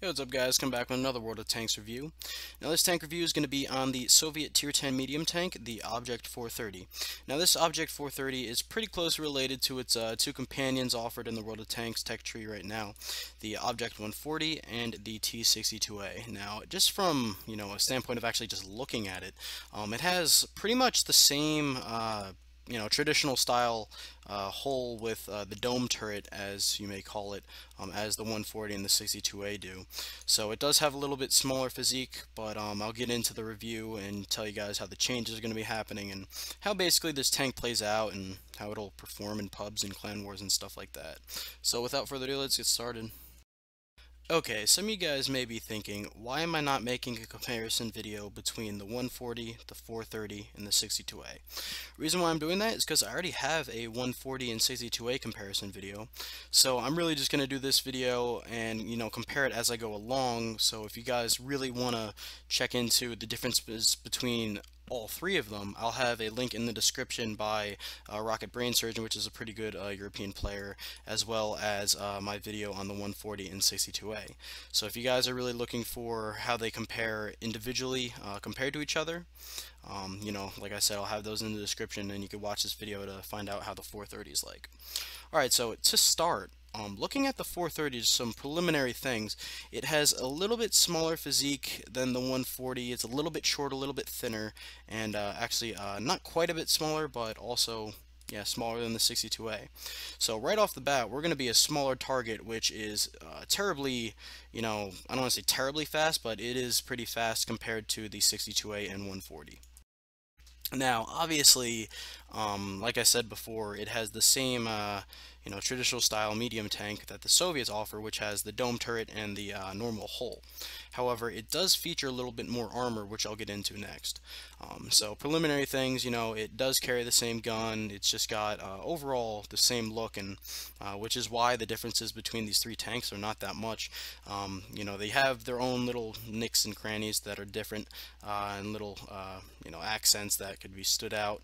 Hey, what's up guys? Come back with another World of Tanks review. Now this tank review is going to be on the Soviet Tier 10 medium tank, the Object 430. Now this Object 430 is pretty close related to its two companions offered in the World of Tanks tech tree right now, the Object 140 and the T62A. Now just from, a standpoint of actually just looking at it, it has pretty much the same traditional style hull with the dome turret, as you may call it, as the 140 and the 62A do. So it does have a little bit smaller physique, but I'll get into the review and tell you guys how the changes are going to be happening and how basically this tank plays out and how it'll perform in pubs and clan wars and stuff like that. So without further ado, let's get started. Okay, some of you guys may be thinking, why am I not making a comparison video between the 140, the 430, and the 62A? Reason why I'm doing that is because I already have a 140 and 62A comparison video. So I'm really just going to do this video and, compare it as I go along. So if you guys really want to check into the differences between all three of them, I'll have a link in the description by Rocket Brain Surgeon, which is a pretty good European player, as well as my video on the 140 and 62A. So if you guys are really looking for how they compare individually compared to each other, like I said, I'll have those in the description and you can watch this video to find out how the 430 is like. Alright, so to start, looking at the 430, just some preliminary things. It has a little bit smaller physique than the 140. It's a little bit shorter, a little bit thinner, and actually not quite a bit smaller, but also, yeah, smaller than the 62A. So right off the bat, we're going to be a smaller target, which is terribly, I don't want to say terribly fast, but it is pretty fast compared to the 62A and 140. Now, obviously, like I said before, it has the same, traditional style medium tank that the Soviets offer, which has the dome turret and the normal hull. However, it does feature a little bit more armor, which I'll get into next. So preliminary things, it does carry the same gun. It's just got overall the same look, and which is why the differences between these three tanks are not that much. They have their own little nicks and crannies that are different, and little accents that could be stood out.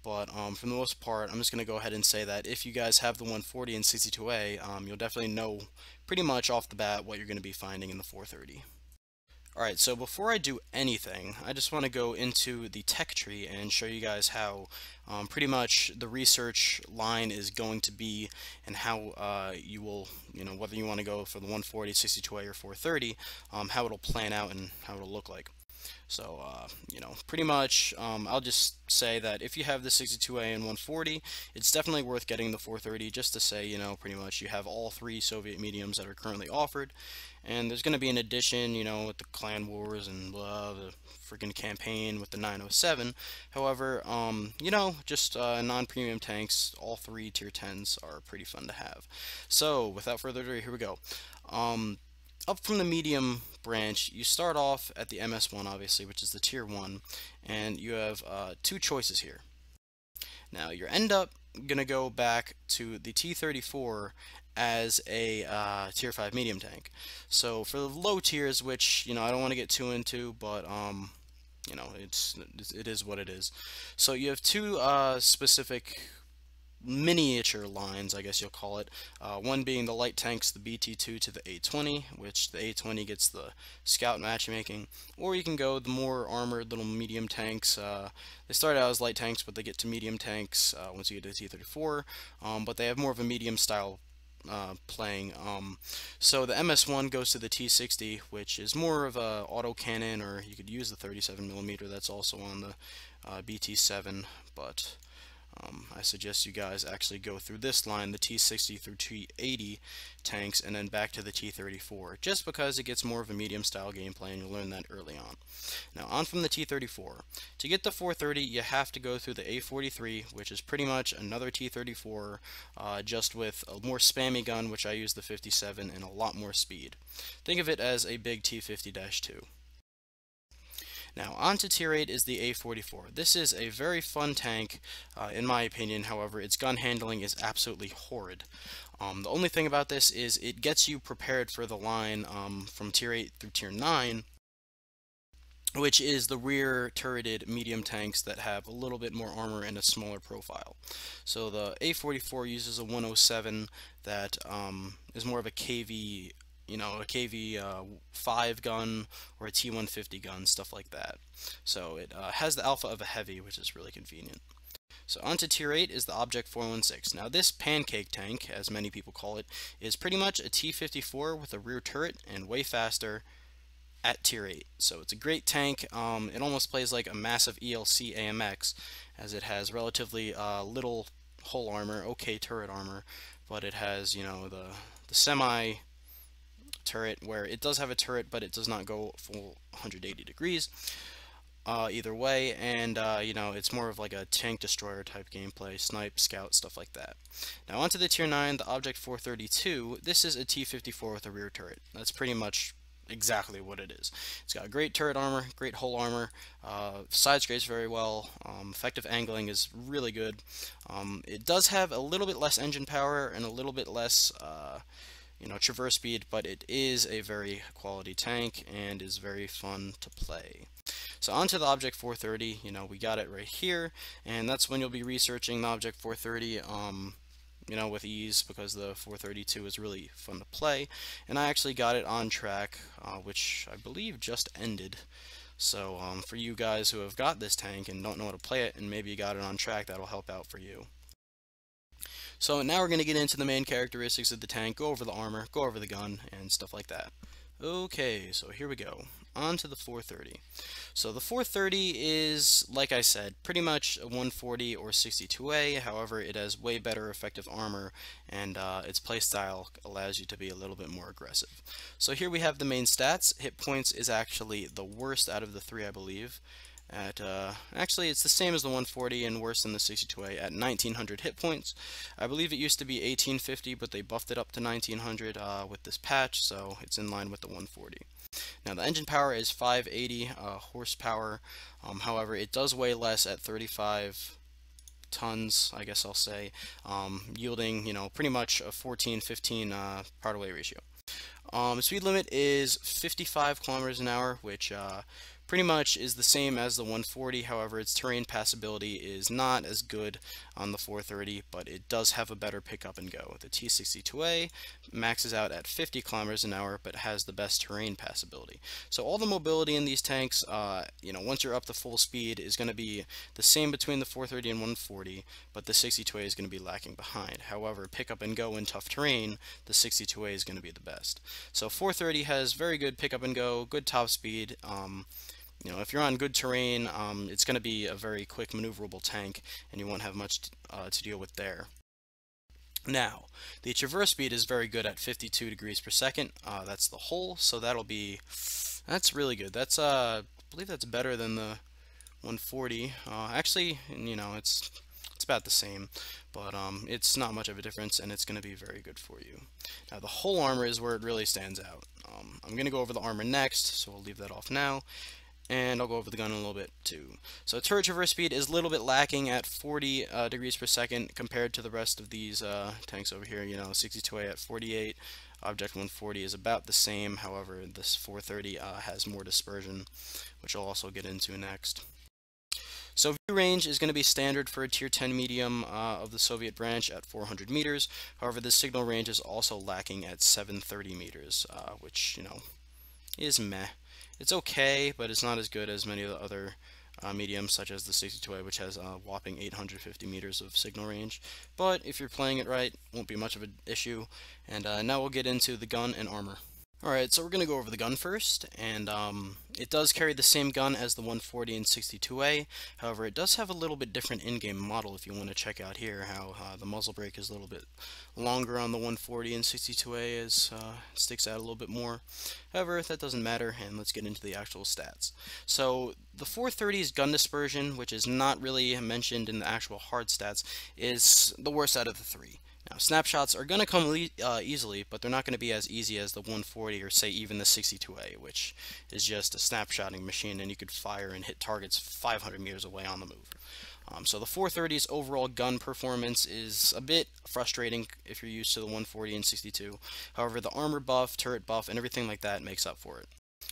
But for the most part, I'm just going to go ahead and say that if you guys have the 140 and 62A, you'll definitely know pretty much off the bat what you're going to be finding in the 430. Alright, so before I do anything, I just want to go into the tech tree and show you guys how pretty much the research line is going to be, and how you will, whether you want to go for the 140, 62A, or 430, how it'll plan out and how it'll look like. So, pretty much, I'll just say that if you have the 62A and 140, it's definitely worth getting the 430, just to say, pretty much you have all three Soviet mediums that are currently offered. And there's going to be an addition, with the clan wars and blah, the freaking campaign with the 907. However, just non-premium tanks, all three tier 10s are pretty fun to have. So, without further ado, here we go. Up from the medium branch, you start off at the MS1, obviously, which is the tier 1, and you have two choices here. Now, you end up going to go back to the T34 as a tier 5 medium tank. So for the low tiers, which, I don't want to get too into, but it is what it is. So you have two specific miniature lines, I guess you'll call it. One being the light tanks, the BT2 to the A20, which the A20 gets the scout matchmaking, or you can go the more armored little medium tanks. They start out as light tanks, but they get to medium tanks once you get to the T34, but they have more of a medium style playing. So the MS1 goes to the T60, which is more of a autocannon, or you could use the 37mm that's also on the BT7, but I suggest you guys actually go through this line, the T60 through T80 tanks, and then back to the T34, just because it gets more of a medium style gameplay, and you'll learn that early on. Now, on from the T34. To get the 430, you have to go through the A43, which is pretty much another T34, just with a more spammy gun, which I use the 57, and a lot more speed. Think of it as a big T50-2. Now, on to tier 8 is the A44. This is a very fun tank, in my opinion. However, its gun handling is absolutely horrid. The only thing about this is it gets you prepared for the line from tier 8 through tier 9, which is the rear turreted medium tanks that have a little bit more armor and a smaller profile. So the A44 uses a 107 that is more of a KV you know, a KV-5 gun or a T-150 gun, stuff like that. So it has the alpha of a heavy, which is really convenient. So onto Tier 8 is the Object 416. Now this pancake tank, as many people call it, is pretty much a T-54 with a rear turret and way faster at Tier 8. So it's a great tank. It almost plays like a massive ELC AMX, as it has relatively little hull armor, okay turret armor, but it has, you know, the semi turret where it does have a turret, but it does not go full 180 degrees. Either way, and you know, it's more of like a tank destroyer type gameplay, snipe, scout, stuff like that. Now onto the Tier 9, the Object 432. This is a T-54 with a rear turret. That's pretty much exactly what it is. It's got great turret armor, great hull armor, side scrapes very well, effective angling is really good. It does have a little bit less engine power and a little bit less you know, traverse speed, but it is a very quality tank and is very fun to play. So onto the Object 430, you know, we got it right here, and that's when you'll be researching the Object 430, you know, with ease, because the 432 is really fun to play. And I actually got it on track, which I believe just ended. So for you guys who have got this tank and don't know how to play it, and maybe you got it on track, that'll help out for you. So now we're going to get into the main characteristics of the tank, go over the armor, go over the gun, and stuff like that. Okay, so here we go. On to the 430. So the 430 is, like I said, pretty much a 140 or 62A. However, it has way better effective armor, and its playstyle allows you to be a little bit more aggressive. So here we have the main stats. Hit points is actually the worst out of the three, I believe. Actually, it's the same as the 140 and worse than the 62A at 1900 hit points. I believe it used to be 1850, but they buffed it up to 1900 with this patch, so it's in line with the 140. Now the engine power is 580 horsepower. However, it does weigh less at 35 tons, I guess I'll say, yielding, you know, pretty much a 14-15 power to weight ratio. Speed limit is 55 kilometers an hour, which pretty much is the same as the 140. However, its terrain passability is not as good on the 430, but it does have a better pickup and go. The T62A maxes out at 50 kilometers an hour, but has the best terrain passability. So all the mobility in these tanks, you know, once you're up to full speed, is going to be the same between the 430 and 140, but the 62A is going to be lacking behind. However, pickup and go in tough terrain, the 62A is going to be the best. So 430 has very good pickup and go, good top speed. You know, if you're on good terrain, it's going to be a very quick maneuverable tank, and you won't have much to deal with there. Now, the traverse speed is very good at 52 degrees per second. That's the hull, so that's really good. That's I believe that's better than the 140. Actually, you know, it's about the same, but it's not much of a difference, and it's going to be very good for you. Now, the hull armor is where it really stands out. I'm going to go over the armor next, so we'll leave that off now. And I'll go over the gun in a little bit too. So turret traverse speed is a little bit lacking at 40 degrees per second compared to the rest of these tanks over here. You know, 62A at 48, Object 140 is about the same. However, this 430 has more dispersion, which I'll also get into next. So view range is going to be standard for a Tier 10 medium of the Soviet branch at 400 meters. However, the signal range is also lacking at 730 meters, which, you know, is meh. It's okay, but it's not as good as many of the other mediums, such as the 62A, which has a whopping 850 meters of signal range. But if you're playing it right, it won't be much of an issue. And now we'll get into the gun and armor. Alright, so we're going to go over the gun first, and it does carry the same gun as the 140 and 62A. However, it does have a little bit different in-game model if you want to check out here how the muzzle brake is a little bit longer on the 140 and 62A as sticks out a little bit more. However, that doesn't matter, and let's get into the actual stats. So the 430's gun dispersion, which is not really mentioned in the actual hard stats, is the worst out of the three. Now, snapshots are going to come easily, but they're not going to be as easy as the 140 or say even the 62A, which is just a snapshotting machine, and you could fire and hit targets 500 meters away on the move. So the 430's overall gun performance is a bit frustrating if you're used to the 140 and 62. However, the armor buff, turret buff, and everything like that makes up for it.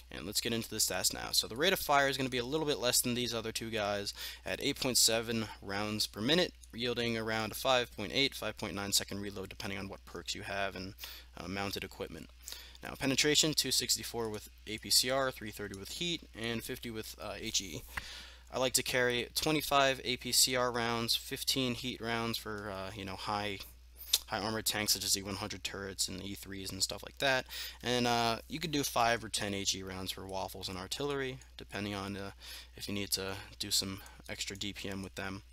And let's get into the stats now. So the rate of fire is going to be a little bit less than these other two guys at 8.7 rounds per minute, yielding around a 5.8, 5.9 second reload depending on what perks you have and mounted equipment. Now penetration 264 with APCR, 330 with heat, and 50 with HE. I like to carry 25 APCR rounds, 15 heat rounds for high armored tanks such as E100 turrets and E3s and stuff like that. And you could do 5 or 10 HE rounds for waffles and artillery, depending on if you need to do some extra DPM with them.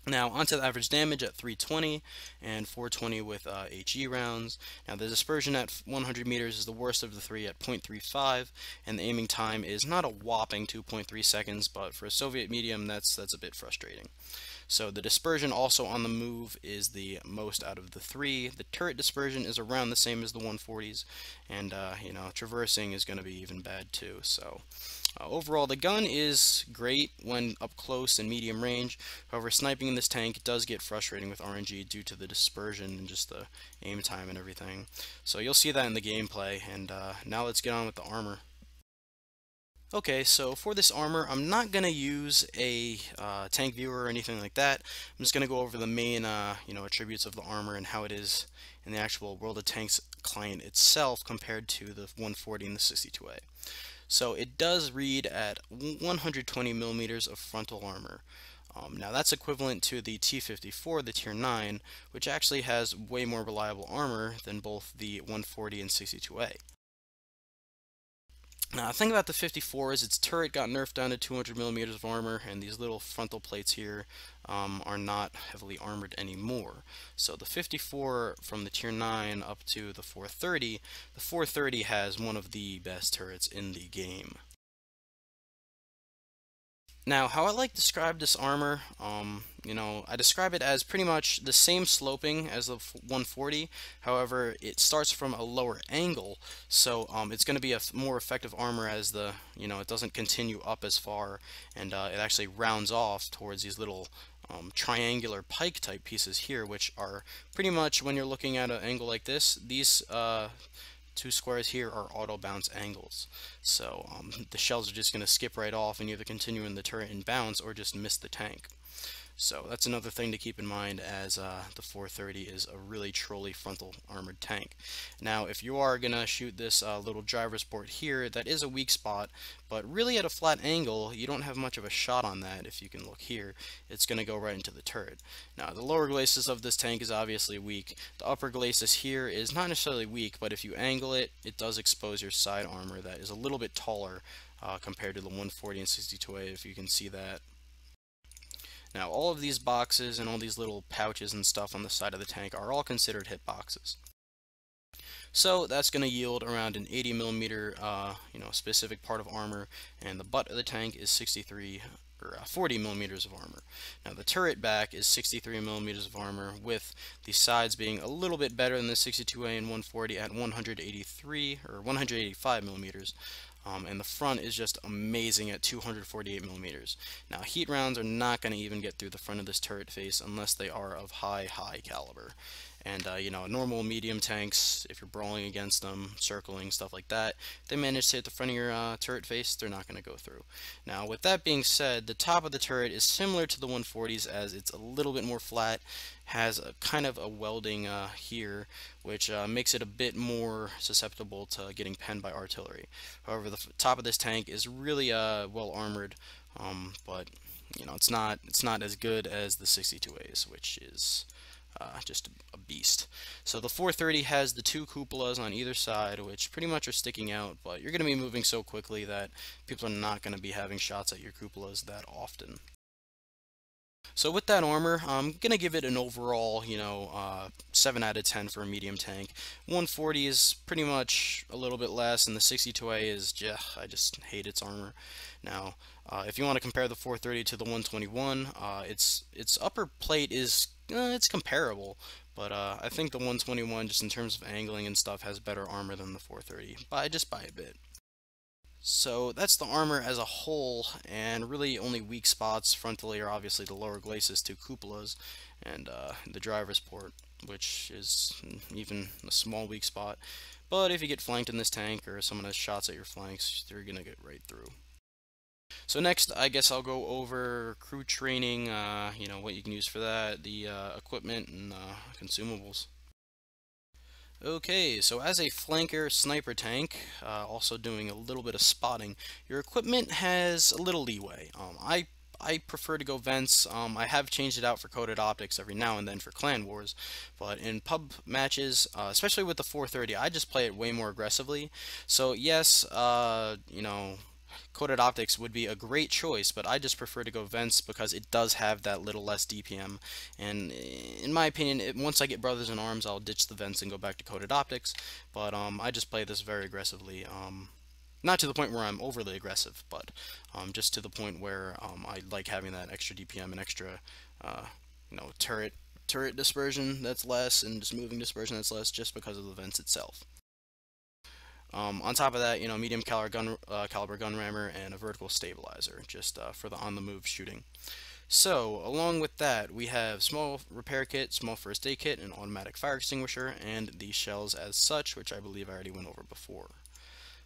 Now onto the average damage at 320 and 420 with HE rounds. Now the dispersion at 100 meters is the worst of the three at 0.35, and the aiming time is not a whopping 2.3 seconds, but for a Soviet medium that's a bit frustrating. So the dispersion also on the move is the most out of the three. The turret dispersion is around the same as the 140s, and traversing is going to be even bad too. So overall, the gun is great when up close and medium range. However, sniping in this tank does get frustrating with RNG due to the dispersion and just the aim time and everything. So you'll see that in the gameplay, and now let's get on with the armor. Okay, so for this armor, I'm not going to use a tank viewer or anything like that. I'm just going to go over the main attributes of the armor and how it is in the actual World of Tanks client itself compared to the 140 and the 62A. So it does read at 120 millimeters of frontal armor. Now that's equivalent to the T-54, the Tier 9, which actually has way more reliable armor than both the 140 and 62A. Now, the thing about the 54 is its turret got nerfed down to 200 millimeters of armor, and these little frontal plates here are not heavily armored anymore. So the 54 from the Tier 9 up to the 430, the 430 has one of the best turrets in the game. Now, how I like to describe this armor, I describe it as pretty much the same sloping as the 140. However, it starts from a lower angle, so it's going to be a more effective armor as it doesn't continue up as far, and it actually rounds off towards these little triangular pike type pieces here, which are pretty much, when you're looking at an angle like this, these two squares here are auto bounce angles. So the shells are just going to skip right off and either continue in the turret and bounce or just miss the tank. So that's another thing to keep in mind, as the 430 is a really trolley frontal armored tank. Now if you are going to shoot this little driver's port here, that is a weak spot, but really at a flat angle you don't have much of a shot on that. If you can look here, it's going to go right into the turret. Now the lower glacis of this tank is obviously weak. The upper glacis here is not necessarily weak, but if you angle it, it does expose your side armor that is a little bit taller compared to the 140 and 62A, if you can see that. Now all of these boxes and all these little pouches and stuff on the side of the tank are all considered hit boxes. So that's going to yield around an 80 millimeter specific part of armor, and the butt of the tank is 40 millimeters of armor. Now the turret back is 63 millimeters of armor, with the sides being a little bit better than the 62A and 140 at 183 or 185 millimeters. And the front is just amazing at 248 millimeters. Now heat rounds are not going to even get through the front of this turret face unless they are of high caliber. And normal medium tanks, if you're brawling against them, circling, stuff like that, if they manage to hit the front of your turret face, they're not going to go through. Now with that being said, the top of the turret is similar to the 140s, as it's a little bit more flat, has a kind of a welding here, which makes it a bit more susceptible to getting penned by artillery. However, the top of this tank is really well armored, but it's not as good as the 62As, which is just a beast. So the 430 has the two cupolas on either side, which pretty much are sticking out, but you're going to be moving so quickly that people are not going to be having shots at your cupolas that often. So with that armor, I'm going to give it an overall, 7 out of 10 for a medium tank. 140 is pretty much a little bit less, and the 62A is, I just hate its armor. Now, if you want to compare the 430 to the 121, its upper plate is, it's comparable, but I think the 121, just in terms of angling and stuff, has better armor than the 430, just by a bit. So that's the armor as a whole, and really only weak spots frontally are obviously the lower glacis, two cupolas, and the driver's port, which is even a small weak spot. But if you get flanked in this tank or someone has shots at your flanks, they're going to get right through. So next, I guess I'll go over crew training, what you can use for that, the equipment and consumables. Okay, so as a flanker sniper tank, also doing a little bit of spotting, your equipment has a little leeway. I prefer to go vents. I have changed it out for coated optics every now and then for clan wars, but in pub matches, especially with the 430, I just play it way more aggressively. So yes, coated optics would be a great choice, but I just prefer to go vents because it does have that little less DPM. And in my opinion, once I get brothers in arms, I'll ditch the vents and go back to coated optics. But I just play this very aggressively. Not to the point where I'm overly aggressive, but just to the point where I like having that extra DPM and extra, turret dispersion that's less, and just moving dispersion that's less, just because of the vents itself. On top of that, medium caliber gun rammer and a vertical stabilizer, just for the on-the-move shooting. So, along with that, we have small repair kit, small first aid kit, an automatic fire extinguisher, and the shells as such, which I believe I already went over before.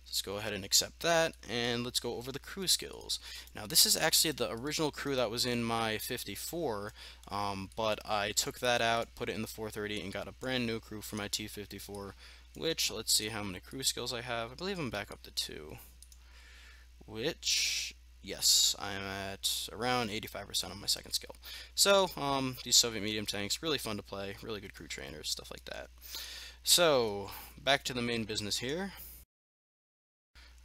Let's go ahead and accept that, and let's go over the crew skills. Now, this is actually the original crew that was in my 54, but I took that out, put it in the 430, and got a brand new crew for my T54, which, let's see how many crew skills I have. I believe I'm back up to 2, which, yes, I'm at around 85% on my second skill. So, these Soviet medium tanks, really fun to play, really good crew trainers, stuff like that. So, back to the main business here.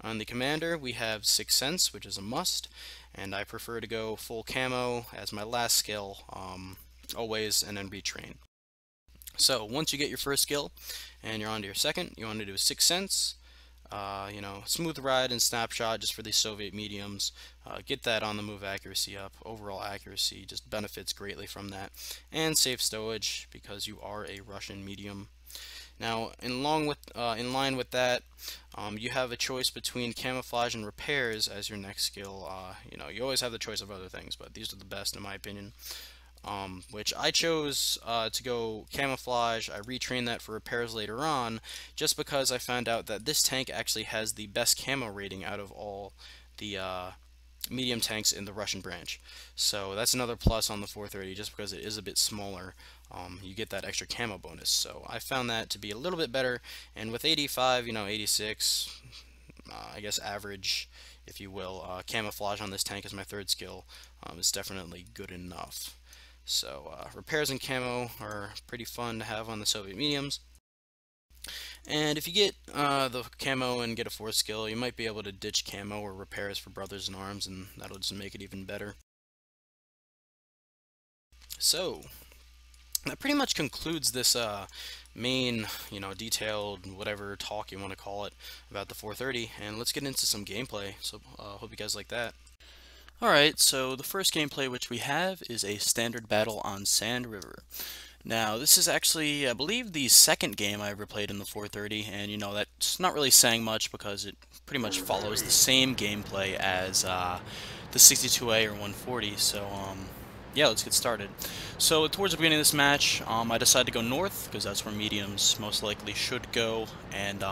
On the commander, we have 6th Sense, which is a must, and I prefer to go full camo as my last skill, always, and then retrain. So once you get your first skill and you're on to your second, you want to do a 6th Sense, smooth ride and snapshot just for these Soviet mediums. Get that on the move accuracy up. Overall accuracy just benefits greatly from that. And safe stowage because you are a Russian medium. Now, in line with that, you have a choice between camouflage and repairs as your next skill. You always have the choice of other things, but these are the best in my opinion. Which I chose to go camouflage. I retrained that for repairs later on, just because I found out that this tank actually has the best camo rating out of all the medium tanks in the Russian branch. So that's another plus on the 430, just because it is a bit smaller. You get that extra camo bonus. So I found that to be a little bit better, and with 85, 86, I guess average, if you will, camouflage on this tank as my third skill is definitely good enough. So repairs and camo are pretty fun to have on the Soviet mediums. And if you get the camo and get a 4th skill, you might be able to ditch camo or repairs for brothers in arms, and that'll just make it even better. So that pretty much concludes this main, detailed, whatever talk you want to call it, about the 430, and let's get into some gameplay. So hope you guys like that. Alright, so the first gameplay which we have is a standard battle on Sand River. Now, this is actually, I believe, the second game I ever played in the 430, and that's not really saying much because it pretty much follows the same gameplay as the 62A or 140, so yeah, let's get started. So towards the beginning of this match, I decided to go north because that's where mediums most likely should go, and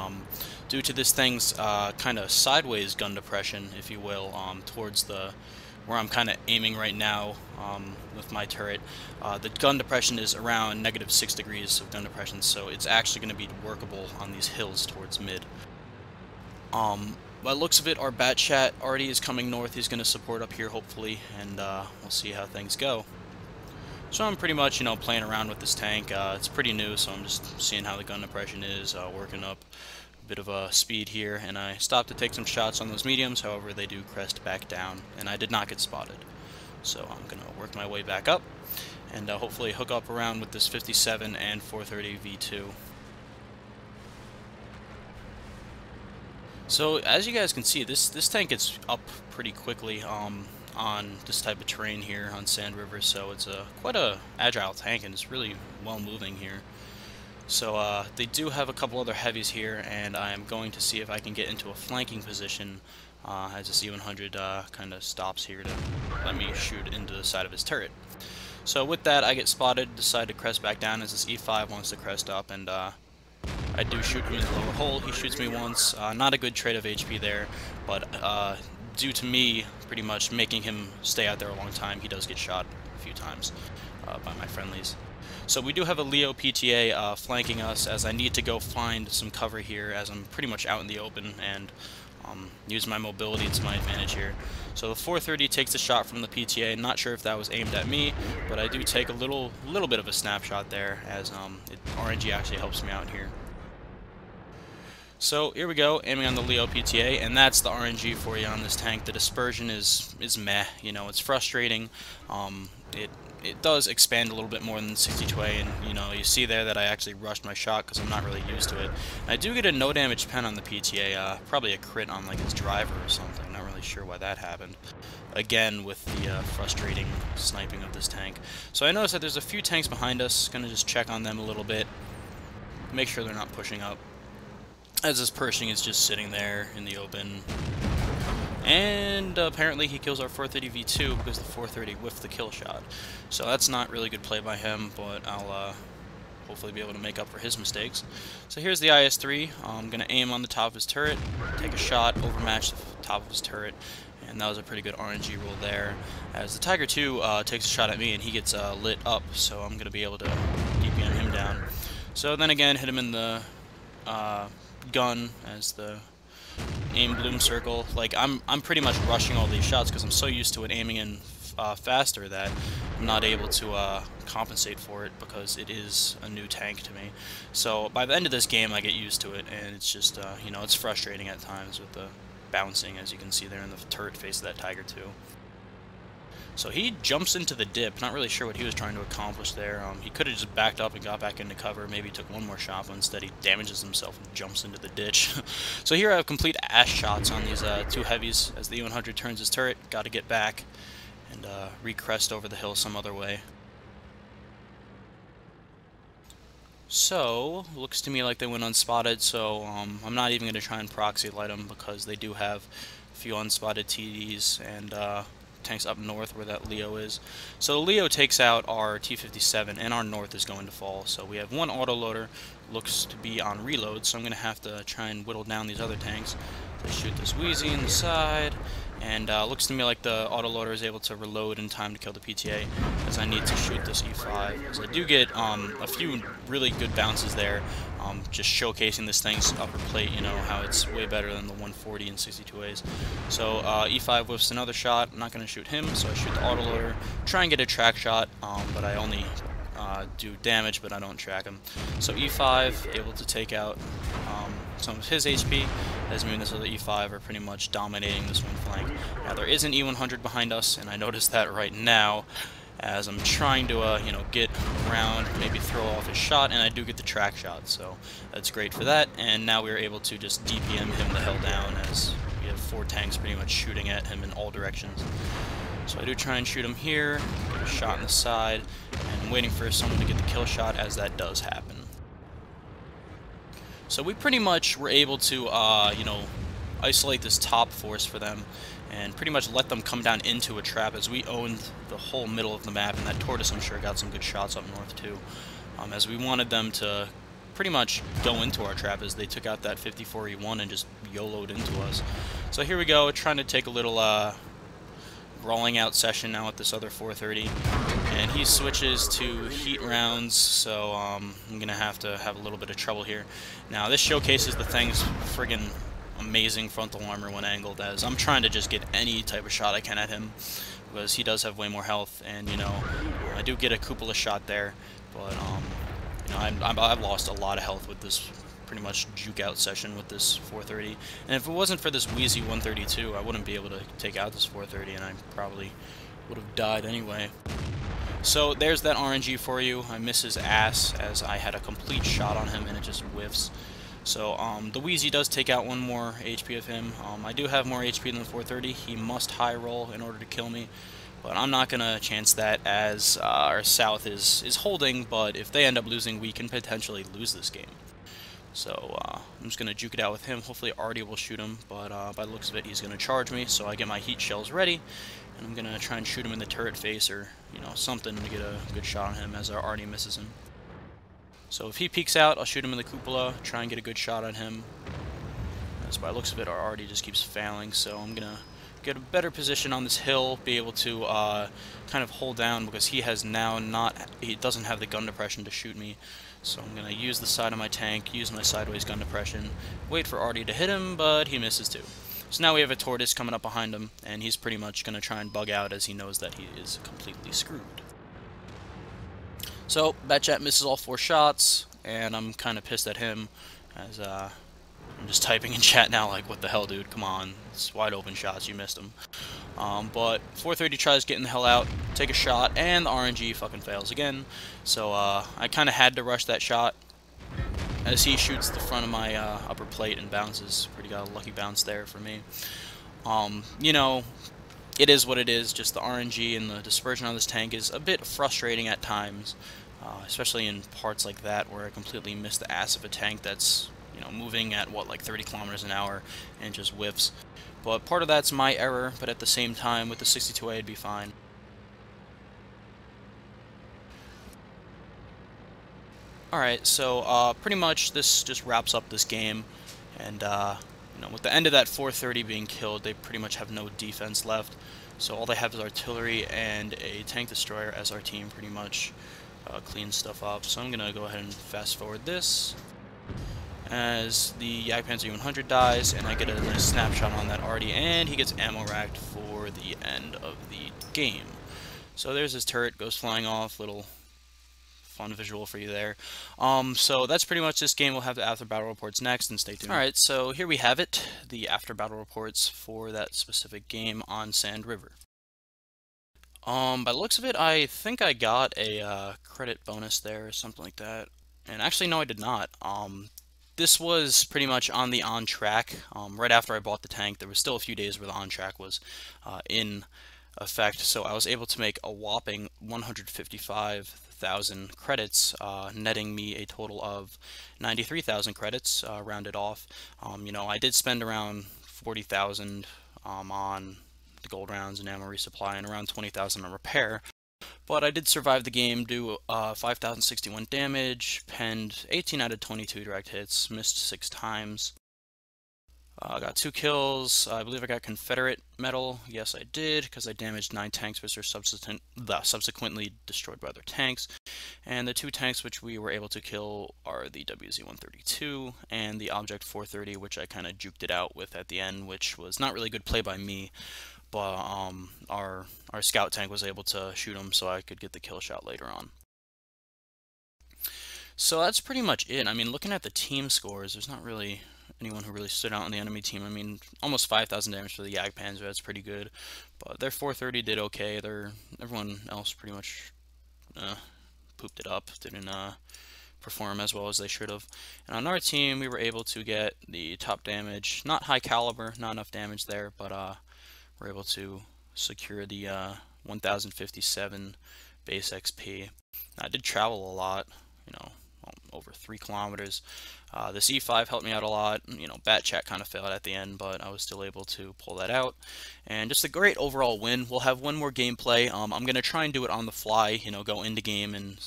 due to this thing's kind of sideways gun depression, if you will, towards where I'm kind of aiming right now with my turret, the gun depression is around -6 degrees of gun depression, so it's actually going to be workable on these hills towards mid. By the looks of it, our bat chat already is coming north. He's going to support up here, hopefully, and we'll see how things go. So I'm pretty much, playing around with this tank. It's pretty new, so I'm just seeing how the gun depression is, working up a bit of a speed here, and I stopped to take some shots on those mediums. However, they do crest back down, and I did not get spotted. So I'm going to work my way back up, and hopefully hook up around with this 57 and 430 V2. So as you guys can see, this tank gets up pretty quickly on this type of terrain here on Sand River, so it's quite a agile tank, and it's really well moving here. So they do have a couple other heavies here, and I am going to see if I can get into a flanking position as this E100 kind of stops here to let me shoot into the side of his turret. So with that, I get spotted, decide to crest back down as this E5 wants to crest up, and I do shoot him in the lower hole. He shoots me once. Not a good trade of HP there, but due to me pretty much making him stay out there a long time, he does get shot a few times by my friendlies. So we do have a Leo PTA flanking us, as I need to go find some cover here, as I'm pretty much out in the open, and use my mobility to my advantage here. So the 430 takes a shot from the PTA. Not sure if that was aimed at me, but I do take a little bit of a snapshot there, as RNG actually helps me out here. So here we go, aiming on the Leo PTA, and that's the RNG for you on this tank. The dispersion is meh, you know, it's frustrating. It does expand a little bit more than 62A, and you know, you see there that I actually rushed my shot because I'm not really used to it. And I do get a no damage pen on the PTA, probably a crit on like its driver or something. Not really sure why that happened. Again, with the frustrating sniping of this tank. So I noticed that there's a few tanks behind us. Gonna just check on them a little bit, make sure they're not pushing up, as this Pershing is just sitting there in the open. And apparently he kills our 430 V2 because the 430 whiffed the kill shot. So that's not really good play by him, but I'll hopefully be able to make up for his mistakes. So here's the IS-3. I'm going to aim on the top of his turret, take a shot, overmatch the top of his turret, and that was a pretty good RNG roll there. As the Tiger 2 takes a shot at me and he gets lit up, so I'm going to be able to DPM him down. So then again, hit him in the gun as the aim bloom circle. Like I'm pretty much rushing all these shots because I'm so used to it aiming in faster that I'm not able to compensate for it because it is a new tank to me. So by the end of this game I get used to it, and it's just you know, it's frustrating at times with the bouncing, as you can see there in the turret face of that Tiger 2. So he jumps into the dip, not really sure what he was trying to accomplish there. He could have just backed up and got back into cover, maybe took one more shot, but instead he damages himself and jumps into the ditch. So here I have complete ass shots on these two heavies as the E100 turns his turret. Got to get back and recrest over the hill some other way. So, looks to me like they went unspotted, so I'm not even going to try and proxy light them because they do have a few unspotted TDs and tanks up north where that Leo is. So Leo takes out our T-57 and our north is going to fall. So we have one autoloader, looks to be on reload, so I'm going to have to try and whittle down these other tanks. So shoot this Wheezy in the side, and looks to me like the autoloader is able to reload in time to kill the PTA, as I need to shoot this E5. So I do get a few really good bounces there, just showcasing this thing's upper plate, you know, how it's way better than the 140 and 62As. So E5 whiffs another shot. I'm not going to shoot him, so I shoot the autoloader, try and get a track shot, but I only do damage, but I don't track him. So E5 able to take out some of his HP, as me and this other E5 are pretty much dominating this one flank. Now there is an E100 behind us, and I noticed that right now, as I'm trying to you know, get around, maybe throw off his shot, and I do get the track shot, so that's great for that. And now we're able to just DPM him the hell down, as we have 4 tanks pretty much shooting at him in all directions. So I do try and shoot him here, get a shot in the side, and I'm waiting for someone to get the kill shot, as that does happen. So we pretty much were able to, you know, isolate this top force for them, and pretty much let them come down into a trap, as we owned the whole middle of the map, and that Tortoise I'm sure got some good shots up north too, as we wanted them to pretty much go into our trap, as they took out that 54E1 and just YOLO'd into us. So here we go, trying to take a little rolling out session now with this other 430, and he switches to heat rounds, so I'm gonna have to have a little bit of trouble here. Now this showcases the thing's friggin' amazing frontal armor when angled, as I'm trying to just get any type of shot I can at him, because he does have way more health, and you know, I do get a cupola shot there, but you know, I've lost a lot of health with this pretty much juke out session with this 430, and if it wasn't for this Wheezy 132, I wouldn't be able to take out this 430, and I probably would have died anyway. So there's that RNG for you. I miss his ass, as I had a complete shot on him and it just whiffs. So the Wheezy does take out one more HP of him. I do have more HP than the 430. He must high roll in order to kill me, but I'm not gonna chance that, as our south is holding, but if they end up losing, we can potentially lose this game. So I'm just gonna juke it out with him. Hopefully Artie will shoot him, but by the looks of it, he's gonna charge me. So I get my heat shells ready, and I'm gonna try and shoot him in the turret face, or you know, something to get a good shot on him, as our Artie misses him. So if he peeks out, I'll shoot him in the cupola, try and get a good shot on him. As by the looks of it, our Artie just keeps failing, so I'm gonna get a better position on this hill, be able to kind of hold down, because he doesn't have the gun depression to shoot me. So I'm going to use the side of my tank, use my sideways gun depression, wait for Artie to hit him, but he misses too. So now we have a Tortoise coming up behind him, and he's pretty much going to try and bug out as he knows that he is completely screwed. So Batchat misses all 4 shots, and I'm kind of pissed at him as I'm just typing in chat now like, what the hell, dude, come on, it's wide open shots, you missed them. But 430 tries getting the hell out, take a shot, and the RNG fucking fails again. So I kind of had to rush that shot as he shoots the front of my upper plate and bounces. Pretty got a lucky bounce there for me. You know, it is what it is. Just the RNG and the dispersion on this tank is a bit frustrating at times, especially in parts like that where I completely miss the ass of a tank that's, you know, moving at what, like 30 kilometers an hour and just whiffs. But part of that's my error, but at the same time, with the 62A, it'd be fine. Alright, so pretty much this just wraps up this game, and you know, with the end of that 430 being killed, they pretty much have no defense left. So all they have is artillery and a tank destroyer as our team pretty much cleans stuff up. So I'm gonna go ahead and fast forward this as the Jagdpanzer U-100 dies, and I get a nice snapshot on that Artie, and he gets ammo racked for the end of the game. So there's his turret, goes flying off, little fun visual for you there. So that's pretty much this game. We'll have the after battle reports next, and stay tuned. Alright, so here we have it, the after battle reports for that specific game on Sand River. By the looks of it, I think I got a credit bonus there or something like that. And actually, no, I did not. This was pretty much on the on-track. Right after I bought the tank, there was still a few days where the on-track was in effect, so I was able to make a whopping 155,000 credits, netting me a total of 93,000 credits, rounded off. You know, I did spend around 40,000 on the gold rounds and ammo resupply, and around 20,000 on repair. But I did survive the game, do 5,061 damage, penned 18 out of 22 direct hits, missed 6 times. Got 2 kills. I believe I got Confederate medal. Yes, I did, because I damaged 9 tanks which are subsequently destroyed by other tanks. And the 2 tanks which we were able to kill are the WZ-132 and the Object 430, which I kind of juked it out with at the end, which was not really good play by me. But our scout tank was able to shoot him, so I could get the kill shot later on. So that's pretty much it. I mean, looking at the team scores, there's not really anyone who really stood out on the enemy team. I mean, almost 5,000 damage for the Jagdpanzer, that's pretty good. But their 430 did okay. Everyone else pretty much pooped it up, didn't perform as well as they should have. And on our team, we were able to get the top damage. Not high caliber, not enough damage there, but we're able to secure the 1,057 base XP. I did travel a lot, you know, over 3 kilometers. This E5 helped me out a lot. You know, Batchat kind of failed at the end, but I was still able to pull that out. And just a great overall win. We'll have one more gameplay. I'm going to try and do it on the fly, you know, go into game and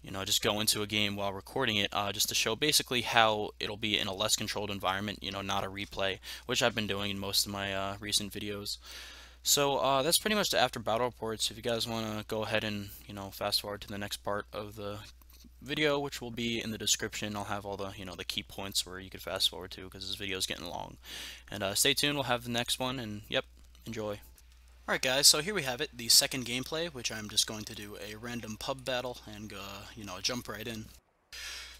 you know, just go into a game while recording it, just to show basically how it'll be in a less controlled environment, you know, not a replay, which I've been doing in most of my recent videos. So that's pretty much the after battle reports. If you guys want to go ahead and, you know, fast forward to the next part of the video, which will be in the description, I'll have all the, you know, the key points where you could fast forward to, because this video is getting long. And stay tuned, we'll have the next one, and yep, enjoy. Alright guys, so here we have it, the second gameplay, which I'm just going to do a random pub battle and, you know, jump right in.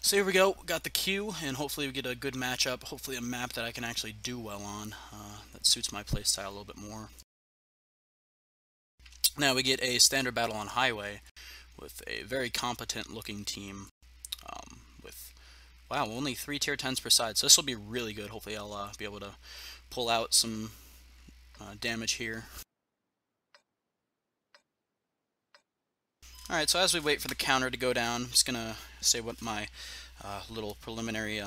So here we go, got the queue, and hopefully we get a good matchup, hopefully a map that I can actually do well on, that suits my playstyle a little bit more. Now we get a standard battle on highway with a very competent looking team, with, wow, only 3 tier 10s per side, so this will be really good. Hopefully I'll be able to pull out some damage here. Alright, so as we wait for the counter to go down, I'm just going to say what my little preliminary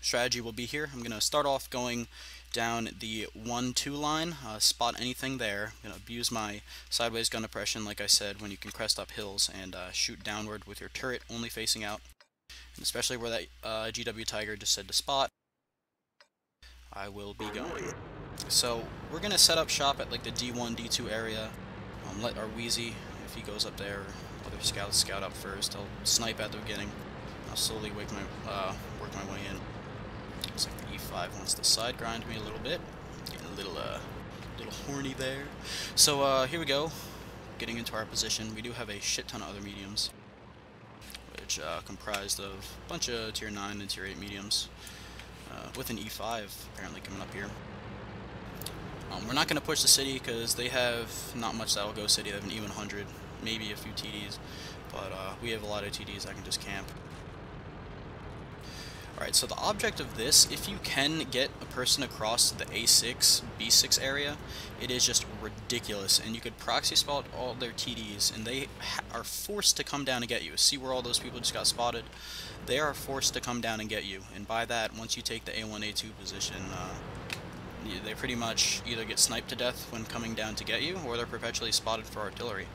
strategy will be here. I'm going to start off going down the 1-2 line, spot anything there. I'm going to abuse my sideways gun depression, like I said, when you can crest up hills, and shoot downward with your turret only facing out. And especially where that GW Tiger just said to spot, I will be going. So we're gonna set up shop at like the D1, D2 area. Let our Wheezy, if he goes up there, other scouts scout up first. I'll snipe at the beginning. I'll slowly work my way in. Looks like the E5 wants to side grind me a little bit. Getting a little horny there. So here we go. Getting into our position. We do have a shit ton of other mediums, which comprised of a bunch of tier 9 and tier 8 mediums, with an E5 apparently coming up here. We're not going to push the city because they have not much that'll go city. They have an E100, maybe a few TDs, but we have a lot of TDs. I can just camp. Alright, so the object of this, if you can get a person across the A6, B6 area, it is just ridiculous, and you could proxy spot all their TDs, and they are forced to come down and get you. See where all those people just got spotted? They are forced to come down and get you, and by that, once you take the A1, A2 position, they pretty much either get sniped to death when coming down to get you, or they're perpetually spotted for artillery.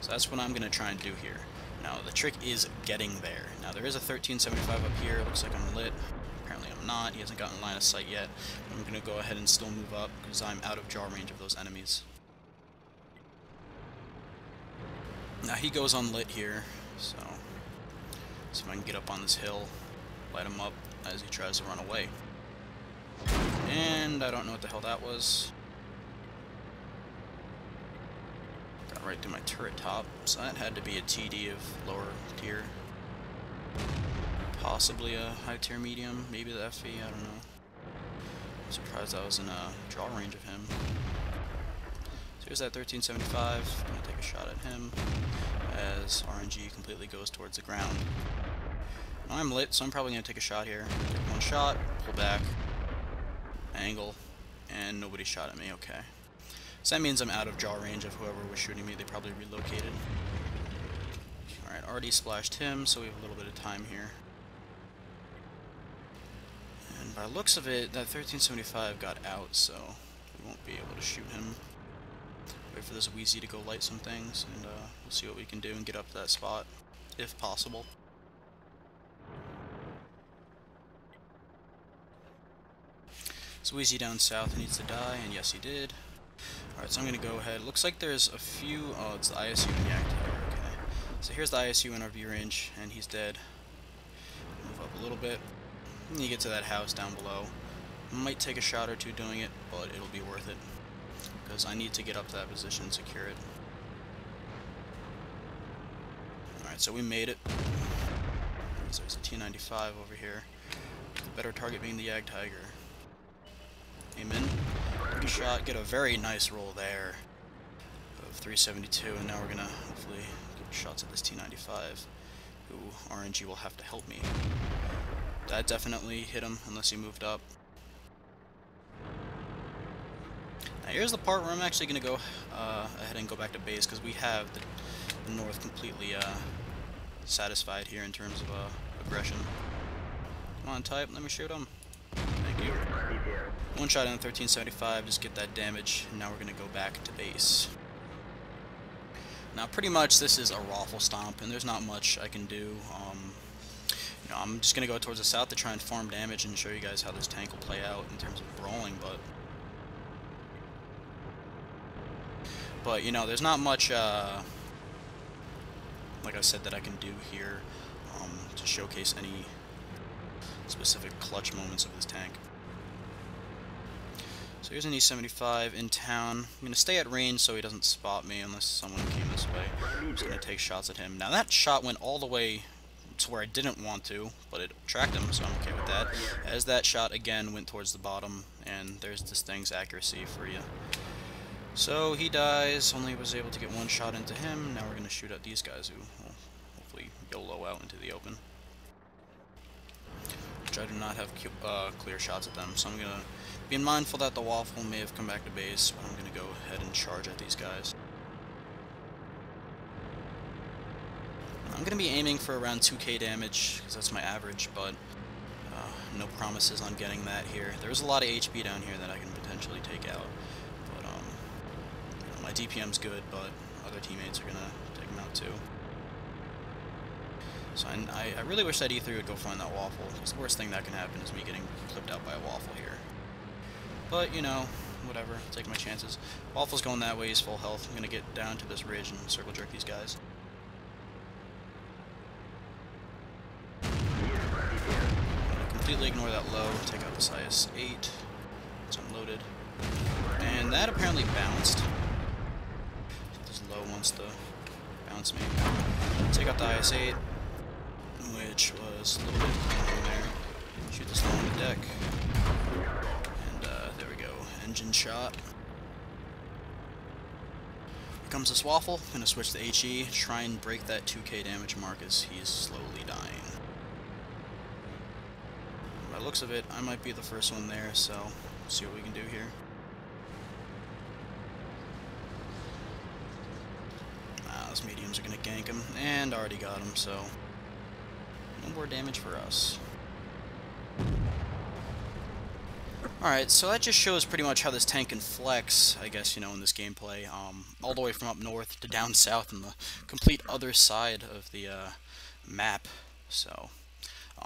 So that's what I'm going to try and do here. Now, the trick is getting there. Now, there is a 1375 up here. Looks like I'm lit. Apparently I'm not. He hasn't gotten line of sight yet. I'm going to go ahead and still move up, because I'm out of jaw range of those enemies. Now, he goes unlit here, so see if I can get up on this hill, light him up as he tries to run away. And I don't know what the hell that was. Got right through my turret top, so that had to be a TD of lower tier. Possibly a high tier medium, maybe the FE, I don't know. I'm surprised I was in a draw range of him. So here's that 1375, I'm gonna take a shot at him as RNG completely goes towards the ground. Now I'm lit, so I'm probably gonna take a shot here. Take one shot, pull back, angle, and nobody shot at me. Okay, so that means I'm out of jaw range of whoever was shooting me. They probably relocated. Alright, already splashed him, so we have a little bit of time here. And by the looks of it, that 1375 got out, so we won't be able to shoot him. Wait for this Wheezy to go light some things, and we'll see what we can do and get up to that spot, if possible. So Wheezy down south needs to die, and yes he did. Alright, so I'm going to go ahead. Looks like there's a few... Oh, it's the ISU and the active. Okay. So here's the ISU in our view range, and he's dead. Move up a little bit. And you get to that house down below. Might take a shot or two doing it, but it'll be worth it. Because I need to get up to that position and secure it. Alright, so we made it. There's a T95 over here. The better target being the Yag Tiger. Aim in, take a shot, get a very nice roll there of 372, and now we're gonna hopefully get shots at this T95, who RNG will have to help me. That definitely hit him, unless he moved up. Now here's the part where I'm actually gonna go ahead and go back to base, because we have the north completely satisfied here in terms of aggression. Come on, type, let me shoot him. Thank you. One shot in the 1375, just get that damage, and now we're going to go back to base. Now pretty much this is a raffle stomp, and there's not much I can do. You know, I'm just going to go towards the south to try and farm damage and show you guys how this tank will play out in terms of brawling, but you know, there's not much, like I said, that I can do here to showcase any specific clutch moments of this tank. So here's an E75 in town. I'm going to stay at range so he doesn't spot me unless someone came this way. I'm just going to take shots at him. Now that shot went all the way to where I didn't want to, but it tracked him, so I'm okay with that. As that shot again went towards the bottom, and there's this thing's accuracy for you. So he dies, only was able to get one shot into him. Now we're going to shoot at these guys who will hopefully YOLO out into the open. Which I do not have clear shots at them, so I'm going to be mindful that the waffle may have come back to base, but I'm going to go ahead and charge at these guys. I'm going to be aiming for around 2k damage, because that's my average, but no promises on getting that here. There's a lot of HP down here that I can potentially take out, but you know, my DPM's good, but other teammates are going to take them out too. So I really wish that E3 would go find that waffle, because the worst thing that can happen is me getting clipped out by a waffle here. But, you know, whatever, take my chances. Waffle's going that way, he's full health. I'm gonna get down to this ridge and circle jerk these guys. Completely ignore that low, take out this IS-8. It's unloaded. And that apparently bounced. So this low wants to bounce me. Take out the IS-8, which was a little bit in there. Shoot this low on the deck. And there we go. Engine shot. Here comes this Waffle. Gonna switch to HE, try and break that 2k damage mark as he's slowly dying. By the looks of it, I might be the first one there, so see what we can do here. Those mediums are gonna gank him, and already got him, so no more damage for us. Alright, so that just shows pretty much how this tank can flex, I guess, you know, in this gameplay. All the way from up north to down south on the complete other side of the map. So,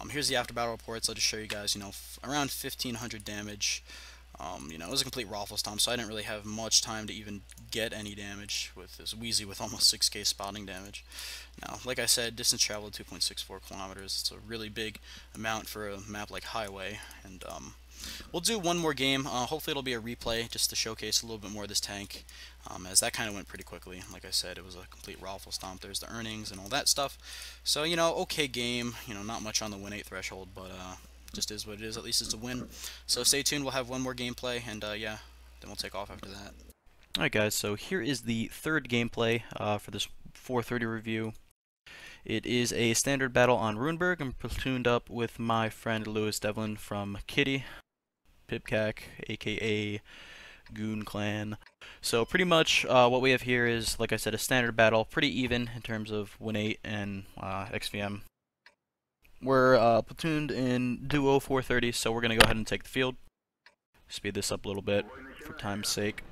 here's the after battle reports. I'll just show you guys, you know, around 1500 damage. You know, it was a complete raffle stomp, so I didn't really have much time to even get any damage with this Wheezy with almost 6k spotting damage. Now, like I said, distance traveled 2.64 kilometers. It's a really big amount for a map like Highway, and we'll do one more game. Hopefully it'll be a replay just to showcase a little bit more of this tank, as that kind of went pretty quickly. Like I said, it was a complete raffle stomp. There's the earnings and all that stuff. So, you know, okay game. You know, not much on the win 8 threshold, but just is what it is. At least it's a win. So stay tuned. We'll have one more gameplay, and yeah, then we'll take off after that. Alright guys, so here is the third gameplay for this 430 review. It is a standard battle on Runeberg. I'm platooned up with my friend Lewis Devlin from Kitty, Pipcac, aka Goon Clan. So pretty much what we have here is, like I said, a standard battle, pretty even in terms of win 8 and XVM. We're platooned in duo 430, so we're going to go ahead and take the field. Speed this up a little bit for time's sake.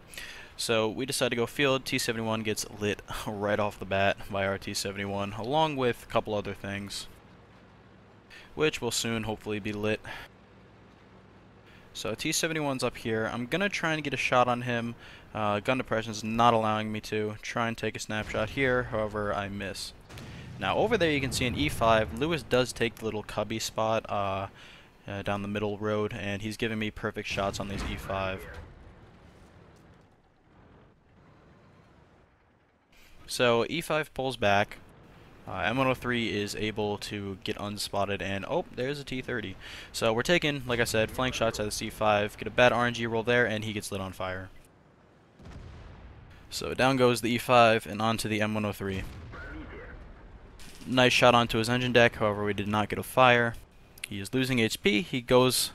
So we decide to go field. T-71 gets lit right off the bat by our T-71, along with a couple other things, which will soon hopefully be lit. So T-71's up here. I'm going to try and get a shot on him. Gun depression is not allowing me to. Try and take a snapshot here, however I miss. Now over there you can see an E5. Lewis does take the little cubby spot down the middle road, and he's giving me perfect shots on these E5. So E5 pulls back. M103 is able to get unspotted, and oh, there's a T30. So we're taking, like I said, flank shots at the C5, get a bad RNG roll there, and he gets lit on fire. So down goes the E5 and onto the M103. Nice shot onto his engine deck, however we did not get a fire. He is losing HP, he goes,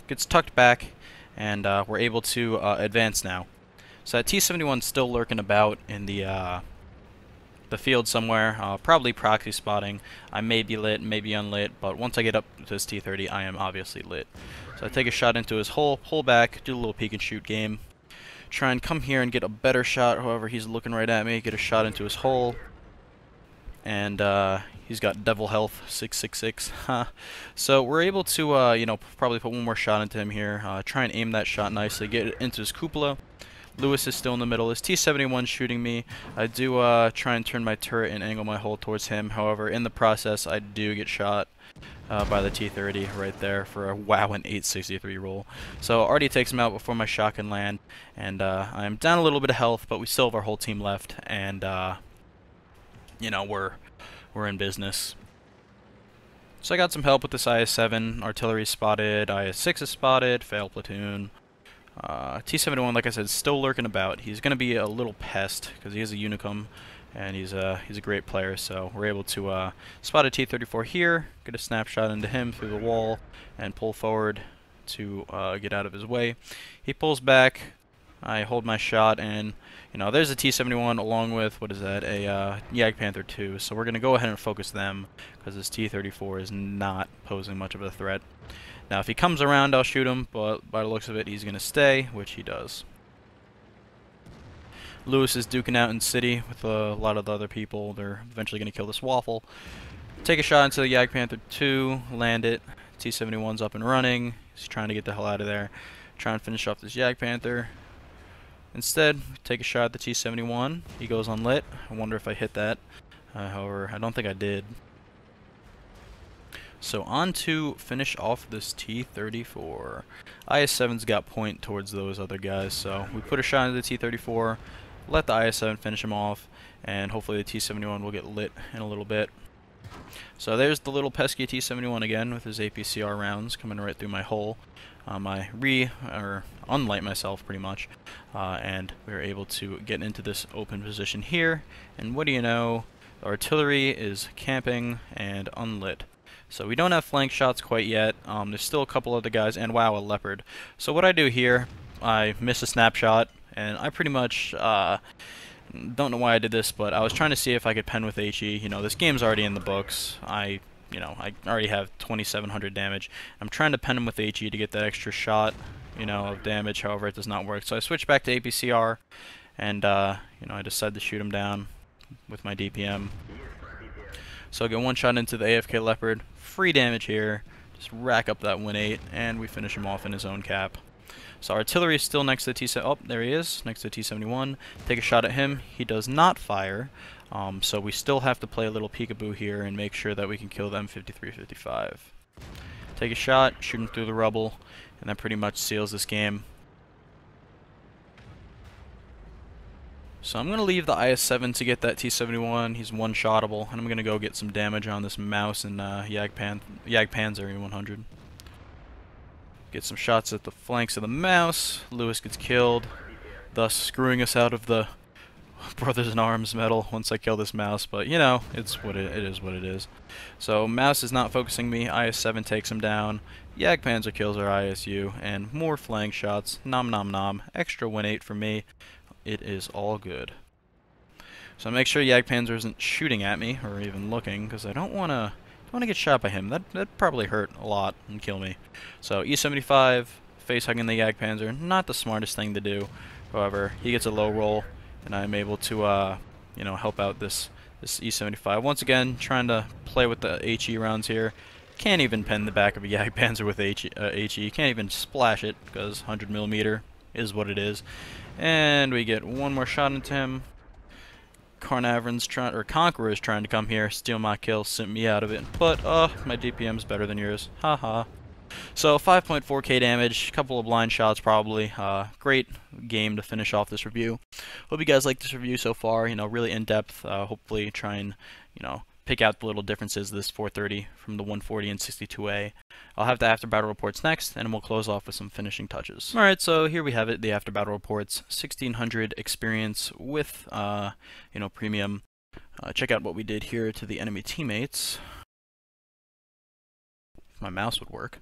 gets tucked back, and we're able to advance now. So that T-71's still lurking about in the field somewhere, probably proxy spotting. I may be lit, may be unlit, but once I get up to this T-30, I am obviously lit. So I take a shot into his hole, pull back, do a little peek and shoot game. Try and come here and get a better shot, however he's looking right at me, get a shot into his hole. And he's got devil health, 666. So we're able to, you know, probably put one more shot into him here. Try and aim that shot nicely, get it into his cupola. Lewis is still in the middle. His T-71 shooting me. I do try and turn my turret and angle my hole towards him. However, in the process, I do get shot by the T-30 right there for a wowing 863 roll. So already takes him out before my shot can land. And I'm down a little bit of health, but we still have our whole team left. And you know, we're in business. So I got some help with this IS-7. Artillery spotted. IS-6 is spotted. Failed platoon. T-71, like I said, is still lurking about. He's going to be a little pest because he is a Unicum, and he's a great player. So we're able to spot a T-34 here, get a snapshot into him through the wall, and pull forward to get out of his way. He pulls back. I hold my shot, and you know, there's a T-71 along with, what is that, a Jagdpanther 2. So we're going to go ahead and focus them because this T-34 is not posing much of a threat. Now if he comes around, I'll shoot him, but by the looks of it, he's going to stay, which he does. Lewis is duking out in city with a lot of the other people. They're eventually going to kill this Waffle. Take a shot into the Jagdpanther 2, land it. T-71's up and running. He's trying to get the hell out of there. Try and finish off this Jagdpanther. Instead, take a shot at the T-71. He goes unlit. I wonder if I hit that. However, I don't think I did. So on to finish off this T-34. IS-7's got point towards those other guys, so we put a shot into the T-34, let the IS-7 finish him off, and hopefully the T-71 will get lit in a little bit. So there's the little pesky T-71 again with his APCR rounds coming right through my hull. I unlight myself pretty much, and we were able to get into this open position here, and what do you know, the artillery is camping and unlit. So we don't have flank shots quite yet. There's still a couple other guys, and wow, a leopard. So what I do here, I miss a snapshot, and I pretty much don't know why I did this, but I was trying to see if I could pen with HE. You know, this game's already in the books. I already have 2,700 damage. I'm trying to pen him with HE to get that extra shot, of damage. However, it does not work. So I switch back to APCR, and I decide to shoot him down with my DPM. So I get one shot into the AFK Leopard, free damage here, just rack up that 1-8, and we finish him off in his own cap. So artillery is still next to the T-71. Oh, there he is, next to the T-71. Take a shot at him. He does not fire, so we still have to play a little peekaboo here and make sure that we can kill the M53-55. Take a shot, shoot him through the rubble, and that pretty much seals this game. So I'm going to leave the IS-7 to get that T-71. He's one-shottable, and I'm going to go get some damage on this mouse and Jagdpanzer 100. Get some shots at the flanks of the mouse. Lewis gets killed, thus screwing us out of the Brothers in Arms medal once I kill this mouse, but it's what it is what it is. So mouse is not focusing me, IS-7 takes him down, Jagdpanzer kills our ISU, and more flank shots, nom nom nom, extra 1-8 for me. It is all good. So make sure Jagdpanzer isn't shooting at me, or even looking, because I don't want to get shot by him. That'd probably hurt a lot and kill me. So E75, face hugging the Jagdpanzer, not the smartest thing to do. However, he gets a low roll, and I'm able to help out this E75. Once again, trying to play with the HE rounds here. Can't even pen the back of a Jagdpanzer with HE. Can't even splash it because 100mm is what it is. And we get one more shot into him. Conqueror's trying to come here, steal my kill, simp me out of it. But my DPM's better than yours. Haha. So 5.4k damage, couple of blind shots probably. Great game to finish off this review. Hope you guys like this review so far. Really in depth. Hopefully try and pick out the little differences of this 430 from the 140 and 62A. I'll have the after battle reports next, and we'll close off with some finishing touches. Alright, so here we have it, the after battle reports. 1600 experience with premium. Check out what we did here to the enemy teammates. If my mouse would work.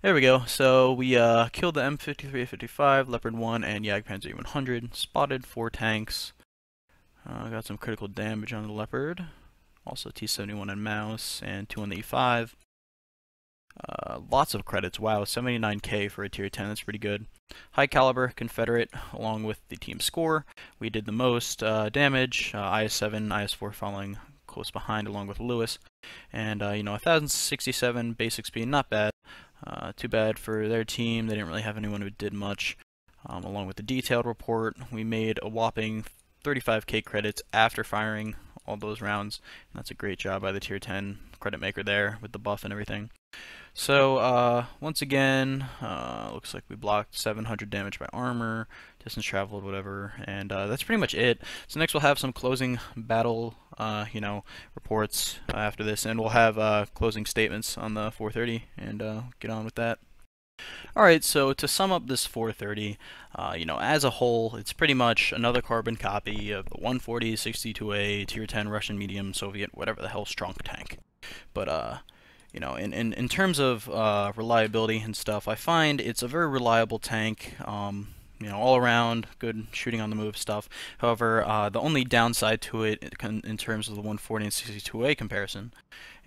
There we go. So we killed the M53-55, Leopard 1, and Jagdpanzer 100. Spotted 4 tanks. Got some critical damage on the Leopard. Also T-71 and mouse, and 2 on the E5. Lots of credits. Wow, 79k for a tier 10. That's pretty good. High caliber Confederate, along with the team score. We did the most damage. IS-7, IS-4 following close behind, along with Lewis. And 1067 basic speed, not bad. Too bad for their team. They didn't really have anyone who did much. Along with the detailed report, we made a whopping 35k credits after firing all those rounds. And that's a great job by the tier 10 credit maker there with the buff and everything. So once again, looks like we blocked 700 damage by armor, distance traveled, whatever, and that's pretty much it. So next we'll have some closing battle reports after this, and we'll have closing statements on the 430, and get on with that. Alright, so to sum up this 430, as a whole, it's pretty much another carbon copy of the 140, 62A, tier 10 Russian medium, Soviet, whatever the hell, strong tank. But, in terms of reliability and stuff, I find it's a very reliable tank. All around, good shooting on the move stuff. However, the only downside to it in terms of the 140 and 62A comparison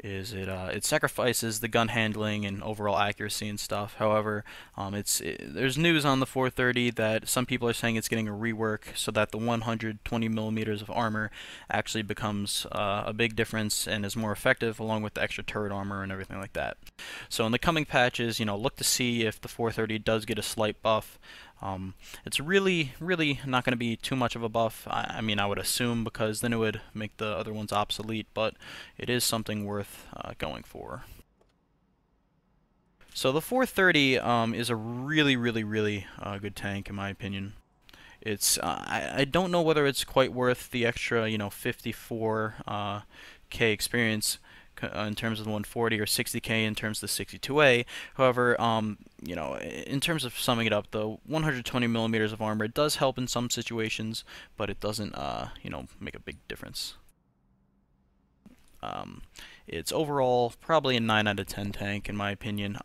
is it sacrifices the gun handling and overall accuracy and stuff. However, there's news on the 430 that some people are saying it's getting a rework so that the 120mm of armor actually becomes a big difference and is more effective, along with the extra turret armor and everything like that. So in the coming patches, look to see if the 430 does get a slight buff. It's really, really not going to be too much of a buff. I mean, I would assume, because then it would make the other ones obsolete, but it is something worth going for. So the 430 is a really, really, really good tank in my opinion. It's I don't know whether it's quite worth the extra 54K experience in terms of the 140 or 60K in terms of the 62A. However, in terms of summing it up, the 120 millimeters of armor, it does help in some situations, but it doesn't make a big difference. It's overall probably a 9 out of 10 tank in my opinion.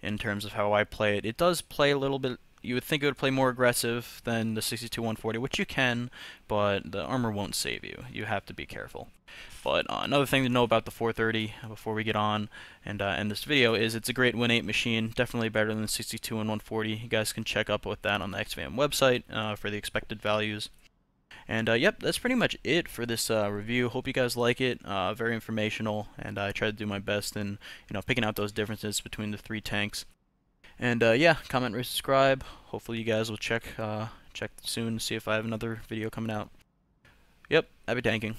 In terms of how I play it, it does play a little bit. You would think it would play more aggressive than the 62-140, which you can, but the armor won't save you. You have to be careful. But another thing to know about the 430 before we get on and end this video is it's a great Win 8 machine, definitely better than the 62 and 140. You guys can check up with that on the XVAM website for the expected values. And yep, that's pretty much it for this review. Hope you guys like it. Very informational, and I try to do my best in picking out those differences between the three tanks. And yeah, comment, rate, subscribe. Hopefully you guys will check soon to see if I have another video coming out. Yep, happy tanking.